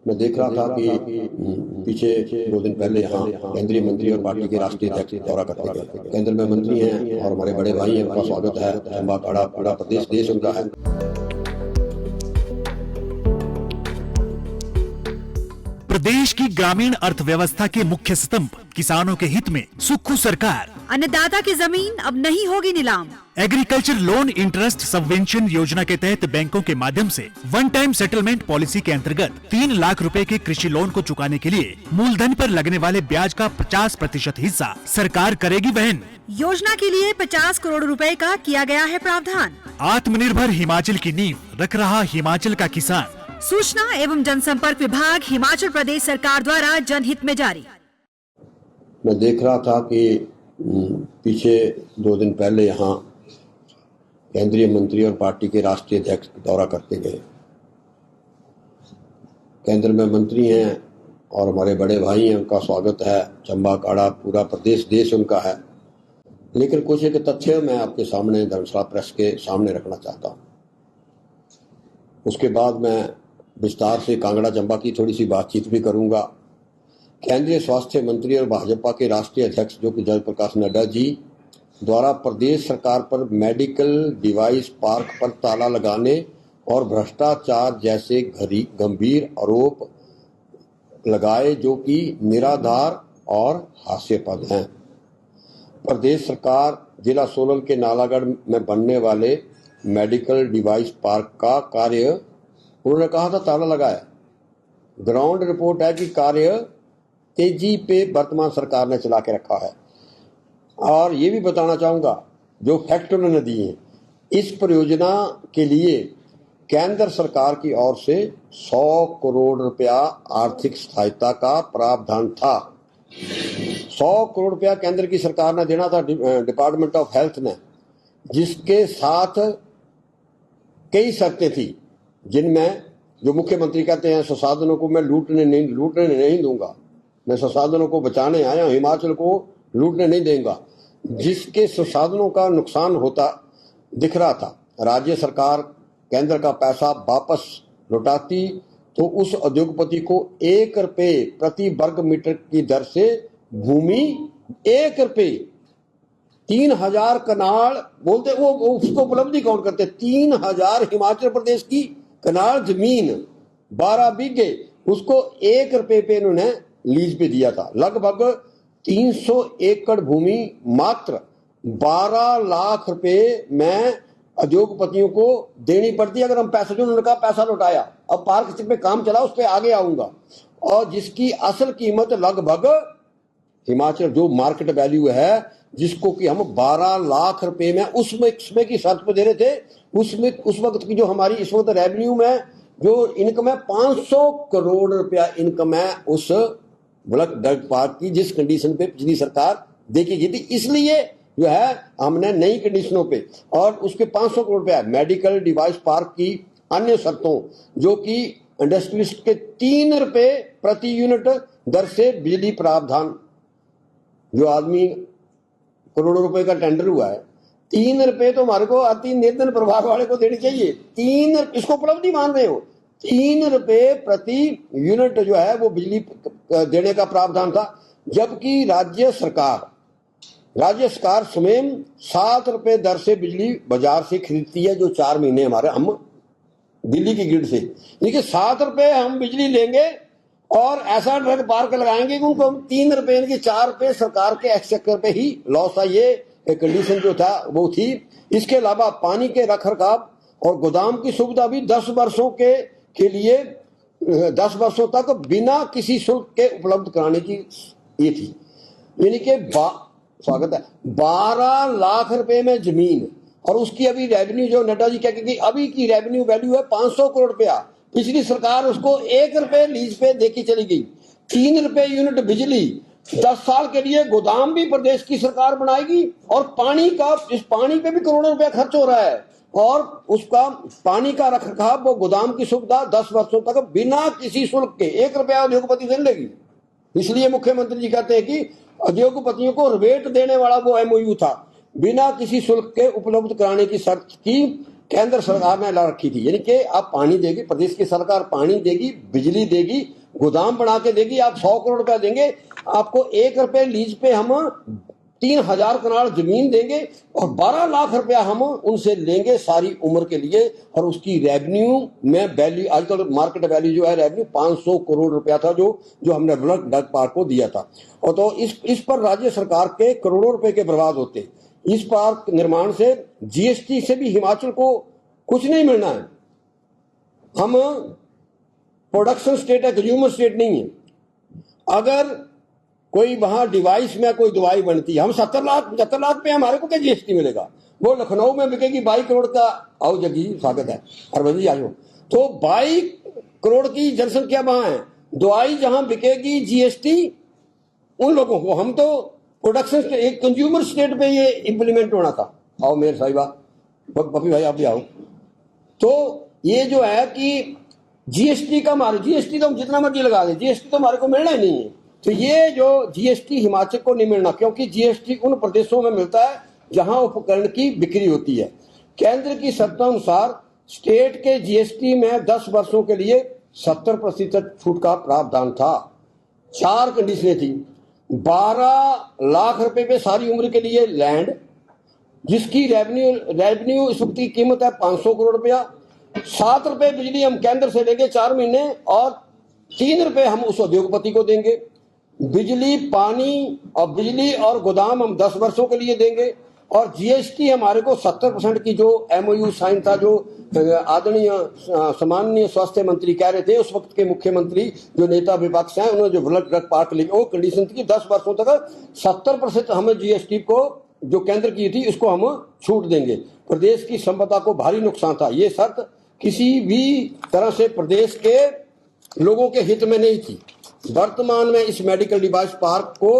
मैं देख रहा था कि पीछे 2 दिन पहले यहाँ केंद्रीय मंत्री और पार्टी के राष्ट्रीय अध्यक्ष दौरा करते गए। केंद्र में मंत्री हैं और हमारे बड़े भाई हैं, उनका स्वागत है। चंबा काड़ा पूरा प्रदेश देश उनका है। प्रदेश की ग्रामीण अर्थव्यवस्था के मुख्य स्तंभ किसानों के हित में सुक्खू सरकार। अन्नदाता की जमीन अब नहीं होगी नीलाम। एग्रीकल्चर लोन इंटरेस्ट सबवेंशन योजना के तहत बैंकों के माध्यम से वन टाइम सेटलमेंट पॉलिसी के अंतर्गत 3 लाख रुपए के कृषि लोन को चुकाने के लिए मूलधन पर लगने वाले ब्याज का 50% हिस्सा सरकार करेगी वहन। योजना के लिए 50 करोड़ रुपए का किया गया है प्रावधान। आत्मनिर्भर हिमाचल की नींव रख रहा हिमाचल का किसान। सूचना एवं जनसंपर्क विभाग हिमाचल प्रदेश सरकार द्वारा जनहित में जारी। मैं देख रहा था कि पीछे 2 दिन पहले यहाँ केंद्रीय मंत्री और पार्टी के राष्ट्रीय अध्यक्ष दौरा करते गए। केंद्र में मंत्री हैं और हमारे बड़े भाई हैं, उनका स्वागत है। चंबा काड़ा पूरा प्रदेश देश उनका है। लेकिन कुछ एक तथ्य मैं आपके सामने धर्मशाला प्रेस के सामने रखना चाहता हूँ। उसके बाद मैं विस्तार से कांगड़ा चंबा की थोड़ी सी बातचीत भी करूंगा। केंद्रीय स्वास्थ्य मंत्री और भाजपा के राष्ट्रीय अध्यक्ष जो कि जयप्रकाश नड्डा जी द्वारा प्रदेश सरकार पर मेडिकल डिवाइस पार्क पर ताला लगाने और भ्रष्टाचार जैसे गंभीर आरोप लगाए जो कि निराधार और हास्यास्पद हैं। प्रदेश सरकार जिला सोलन के नालागढ़ में बनने वाले मेडिकल डिवाइस पार्क का कार्य उन्होंने कहा था ताला लगाया। ग्राउंड रिपोर्ट है कि कार्य तेजी पे वर्तमान सरकार ने चला के रखा है। और ये भी बताना चाहूँगा जो फैक्ट उन्होंने दिए, इस परियोजना के लिए केंद्र सरकार की ओर से 100 करोड़ रुपया आर्थिक सहायता का प्रावधान था। 100 करोड़ रुपया केंद्र की सरकार ने देना था डिपार्टमेंट ऑफ हेल्थ ने, जिसके साथ कई शर्तें थी जिनमें जो मुख्यमंत्री कहते हैं संसाधनों को मैं लूटने नहीं दूंगा, मैं संसाधनों को बचाने आया हूं, हिमाचल को लूटने नहीं देगा, जिसके संसाधनों का नुकसान होता दिख रहा था। राज्य सरकार केंद्र का पैसा वापस लौटाती तो उस उद्योगपति को 1 रुपये प्रति वर्ग मीटर की दर से भूमि 1 रुपये 3000 कनाल बोलते वो उसको उपलब्धि कौन करते। 3000 हिमाचल प्रदेश की कनाल जमीन 12 बीघे उसको 1 रुपये पे इन्होंने लीज पे दिया था। लगभग 300 एकड़ भूमि मात्र 12 लाख रुपए में उद्योगपतियों को देनी पड़ती है। अगर हम पैसा जो उन्होंने कहा पैसा लौटाया, अब पार्क पे काम चला, उस पर आगे आऊंगा, और जिसकी असल कीमत लगभग हिमाचल जो मार्केट वैल्यू है जिसको कि हम 12 लाख रुपए में उसमें की शर्त पे दे रहे थे, उसमें उस वक्त की जो हमारी इस वक्त रेवेन्यू में जो इनकम है 500 करोड़ रुपया इनकम है उस ब्लॉक पार्क की, जिस कंडीशन पे पिछली सरकार देखी गई थी। इसलिए जो है हमने नई कंडीशनों पे और उसके 500 करोड़ रुपया मेडिकल डिवाइस पार्क की अन्य शर्तों जो कि इंडस्ट्रियलिस्ट के 3 रुपये प्रति यूनिट दर से बिजली प्रावधान, जो आदमी करोड़ों रुपए का टेंडर हुआ है, 3 रुपए तो हमारे को अति निर्धन प्रभाव वाले को देनी चाहिए। 3 इसको उपलब्धि मान रहे हो, 3 रुपए प्रति यूनिट जो है वो बिजली देने का प्रावधान था। जबकि राज्य सरकार स्वयं 7 रुपए दर से बिजली बाजार से खरीदती है, जो 4 महीने हमारे हम दिल्ली की ग्रिड से, देखिए 7 रुपए हम बिजली लेंगे और ऐसा ड्रग पार्क लगाएंगे कि उनको हम 3 रुपए की 4 रुपए सरकार के एक्सचेकर पे ही लॉस था। ये कंडीशन जो था वो थी। इसके अलावा पानी के रख रखाव और गोदाम की सुविधा भी 10 वर्षों के लिए 10 वर्षों तक बिना किसी शुल्क के उपलब्ध कराने की ये थी। यानी कि स्वागत है 12 लाख रुपए में जमीन, और उसकी अभी रेवेन्यू जो नड्डा जी कह के अभी की रेवेन्यू वैल्यू है 500 करोड़ रुपया। पिछली सरकार उसको 1 रुपये लीज पे देके चली गई। 3 रुपये यूनिट बिजली, 10 साल के लिए गोदाम भी प्रदेश की सरकार बनाएगी और पानी का, इस पानी पे भी करोड़ों रुपया खर्च हो रहा है और उसका पानी का रखरखाव वो गोदाम की सुविधा 10 वर्षों तक बिना किसी शुल्क के 1 रुपया उद्योगपति से लेगी। इसलिए मुख्यमंत्री जी कहते हैं कि उद्योगपतियों को रिबेट देने वाला वो एमओयू था, बिना किसी शुल्क के उपलब्ध कराने की शर्त की केंद्र सरकार ने ला रखी थी, यानी कि आप पानी देगी, प्रदेश की सरकार पानी देगी, बिजली देगी, गोदाम बना के देगी, आप 100 करोड़ रुपया देंगे, आपको 1 रुपए लीज पे हम 3000 कनाल जमीन देंगे और 12 लाख रुपया हम उनसे लेंगे सारी उम्र के लिए, और उसकी रेवेन्यू में वैल्यू, आजकल मार्केट वैल्यू जो है रेवेन्यू 500 करोड़ रुपया था जो हमने ब्लड डक पार्क को दिया था। और तो इस पर राज्य सरकार के करोड़ों रुपए के बर्बाद होते। इस पार्क निर्माण से जीएसटी से भी हिमाचल को कुछ नहीं मिलना है। हम प्रोडक्शन स्टेट है, कंज्यूमर स्टेट नहीं है। अगर कोई वहां डिवाइस में कोई दवाई बनती है, हम 70 लाख पे हमारे को क्या जीएसटी मिलेगा? वो लखनऊ में बिकेगी 22 करोड़ का, आओ जगी स्वागत है अरविंद जी आयो, तो 22 करोड़ की जनसंख्या वहां है, दवाई जहां बिकेगी जीएसटी उन लोगों को। हम तो प्रोडक्शन एक कंज्यूमर स्टेट पे ये इंप्लीमेंट होना था। आओ मेरे साहिबा, पपी भाई आप भी आओ। तो ये जो है कि जीएसटी का हमारे, जीएसटी तो हम जितना मर्जी लगा दें, जीएसटी तो हमारे को मिलना ही नहीं है। तो ये जो जीएसटी हिमाचल को नहीं मिलना, क्योंकि जीएसटी उन प्रदेशों में मिलता है जहां उपकरण की बिक्री होती है। केंद्र की शर्तों अनुसार स्टेट के जीएसटी में 10 वर्षों के लिए 70% छूट का प्रावधान था। 4 कंडीशनें थी। 12 लाख रुपए पे सारी उम्र के लिए लैंड, जिसकी रेवेन्यू इस वक्त की कीमत है 500 करोड़ रुपया। 7 रुपए बिजली हम केंद्र से लेंगे 4 महीने, और 3 रुपए हम उस उद्योगपति को देंगे। बिजली, पानी और बिजली और गोदाम हम 10 वर्षों के लिए देंगे। और जीएसटी हमारे को 70% की जो एमओयू साइन था, जो आदरणीय सामान्य स्वास्थ्य मंत्री कह रहे थे, उस वक्त के मुख्यमंत्री जो नेता विपक्ष हैं, उन्होंने जो ब्लड ड्रग पार्क ली, वो कंडीशन थी कि 10 वर्षों तक 70% हमें जीएसटी को जो केंद्र की थी उसको हम छूट देंगे। प्रदेश की संपदा को भारी नुकसान था। ये शर्त किसी भी तरह से प्रदेश के लोगों के हित में नहीं थी। वर्तमान में इस मेडिकल डिवाइस पार्क को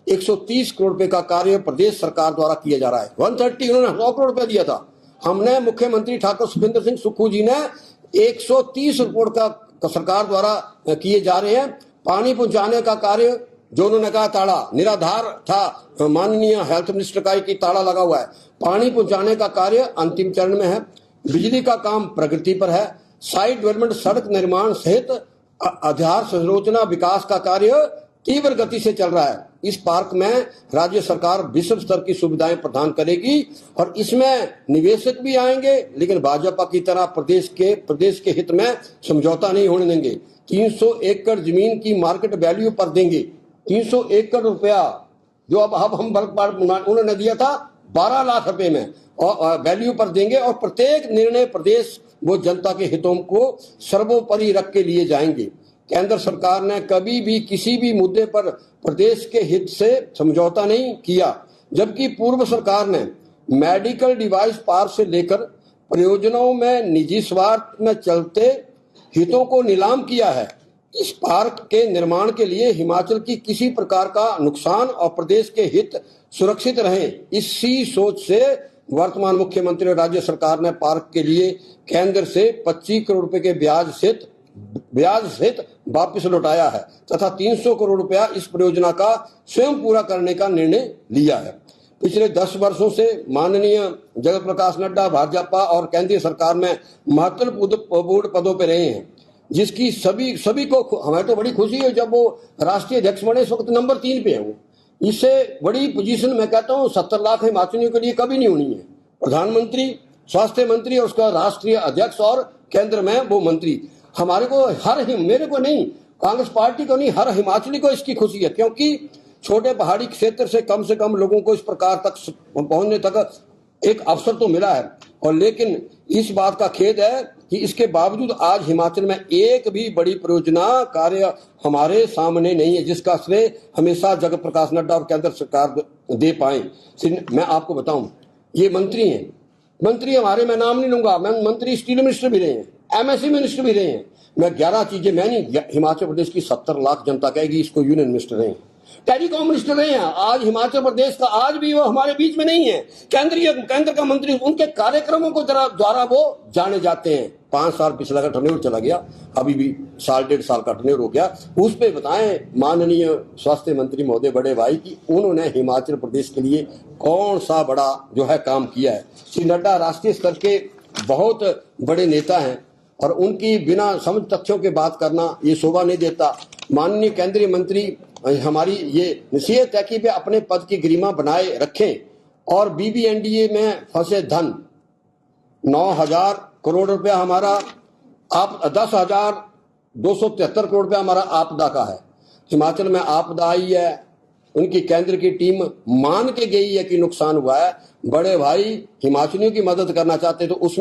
130 करोड़ रुपए का कार्य प्रदेश सरकार द्वारा किया जा रहा है। 130 उन्होंने 100 करोड़ रुपया दिया था। हमने मुख्यमंत्री ठाकुर सुखविंदर सिंह सुक्खू जी ने 130 करोड़ का सरकार द्वारा किए जा रहे हैं। पानी पहुंचाने का कार्य जो उन्होंने कहा ताला निराधार था, माननीय हेल्थ मिनिस्टर का कि ताला लगा हुआ है। पानी पहुंचाने का कार्य अंतिम चरण में है। बिजली का काम प्रगति पर है। साइट डेवलपमेंट, सड़क निर्माण सहित आधार संरचना विकास का कार्य तीव्र गति से चल रहा है। इस पार्क में राज्य सरकार विश्व स्तर की सुविधाएं प्रदान करेगी और इसमें निवेशक भी आएंगे, लेकिन भाजपा की तरह प्रदेश के हित में समझौता नहीं होने देंगे। 300 एकड़ जमीन की मार्केट वैल्यू पर देंगे। 300 एकड़ रुपया जो अब हम उन्होंने दिया था 12 लाख रुपए में और वैल्यू पर देंगे, और प्रत्येक निर्णय प्रदेश वो जनता के हितों को सर्वोपरि रख के लिए जाएंगे। केंद्र सरकार ने कभी भी किसी भी मुद्दे पर प्रदेश के हित से समझौता नहीं किया, जबकि पूर्व सरकार ने मेडिकल डिवाइस पार्क से लेकर परियोजनाओं में निजी स्वार्थ में चलते हितों को नीलाम किया है। इस पार्क के निर्माण के लिए हिमाचल की किसी प्रकार का नुकसान और प्रदेश के हित सुरक्षित रहें, इसी सोच से वर्तमान मुख्यमंत्री और राज्य सरकार ने पार्क के लिए केंद्र से 25 करोड़ रुपए के ब्याज सहित वापस लौटाया है तथा 300 करोड़ रुपया इस परियोजना का स्वयं पूरा करने का निर्णय लिया है। पिछले 10 वर्षों से माननीय जगत प्रकाश नड्डा भाजपा और केंद्रीय सरकार में महत्वपूर्ण पदों पर रहे हैं, जिसकी सभी को हमें तो बड़ी खुशी है जब वो राष्ट्रीय अध्यक्ष बने। इस वक्त नंबर 3 पे है वो। इससे बड़ी पोजीशन मैं कहता हूँ 70 लाख हिमाचलियों के लिए कभी नहीं होनी है। प्रधानमंत्री, स्वास्थ्य मंत्री और उसका राष्ट्रीय अध्यक्ष और केंद्र में वो मंत्री। हमारे को मेरे को नहीं, कांग्रेस पार्टी को नहीं, हर हिमाचली को इसकी खुशी है, क्योंकि छोटे पहाड़ी क्षेत्र से कम लोगों को इस प्रकार तक पहुंचने तक एक अवसर तो मिला है। और लेकिन इस बात का खेद है कि इसके बावजूद आज हिमाचल में एक भी बड़ी परियोजना कार्य हमारे सामने नहीं है, जिसका श्रेय हमेशा जगत प्रकाश नड्डा और केंद्र सरकार दे पाए। मैं आपको बताऊं, ये मंत्री हैं, मंत्री हमारे, मैं नाम नहीं लूंगा, मैं मंत्री स्टील मिनिस्टर भी रहे हैं, एमएससी मिनिस्टर भी रहे हैं। मैं 11 चीजें, मैं नहीं, हिमाचल प्रदेश की 70 लाख जनता कहेगी इसको यूनियन मिनिस्टर रहे हैं, टेलीकॉम मिनिस्टर रहे हैं। आज हिमाचल प्रदेश का आज भी वो हमारे बीच में नहीं है। केंद्र का मंत्री, उनके कार्यक्रमों को द्वारा वो जाने जाते हैं। 5 साल पिछला का टर्नओवर चला गया, अभी भी 1.5 साल का टर्नओवर हो गया। उस पे बताएं माननीय स्वास्थ्य मंत्री महोदय बड़े भाई की उन्होंने हिमाचल प्रदेश के लिए कौन सा बड़ा जो है काम किया है। श्री नड्डा राष्ट्रीय स्तर के बहुत बड़े नेता हैं और उनकी बिना समझ तथ्यों के बात करना ये शोभा नहीं देता। माननीय केंद्रीय मंत्री हमारी ये नसीहत है कि वे अपने पद की गरिमा बनाए रखें और BBNDA में फंसे धन 9,000 करोड़ रुपया हमारा, आप 10,273 करोड़ रुपया हमारा आपदा का है। हिमाचल में आपदा आई है, उनकी केंद्र की टीम मान के गई है कि नुकसान हुआ है। बड़े भाई हिमाचलियों की मदद करना चाहते तो उसमें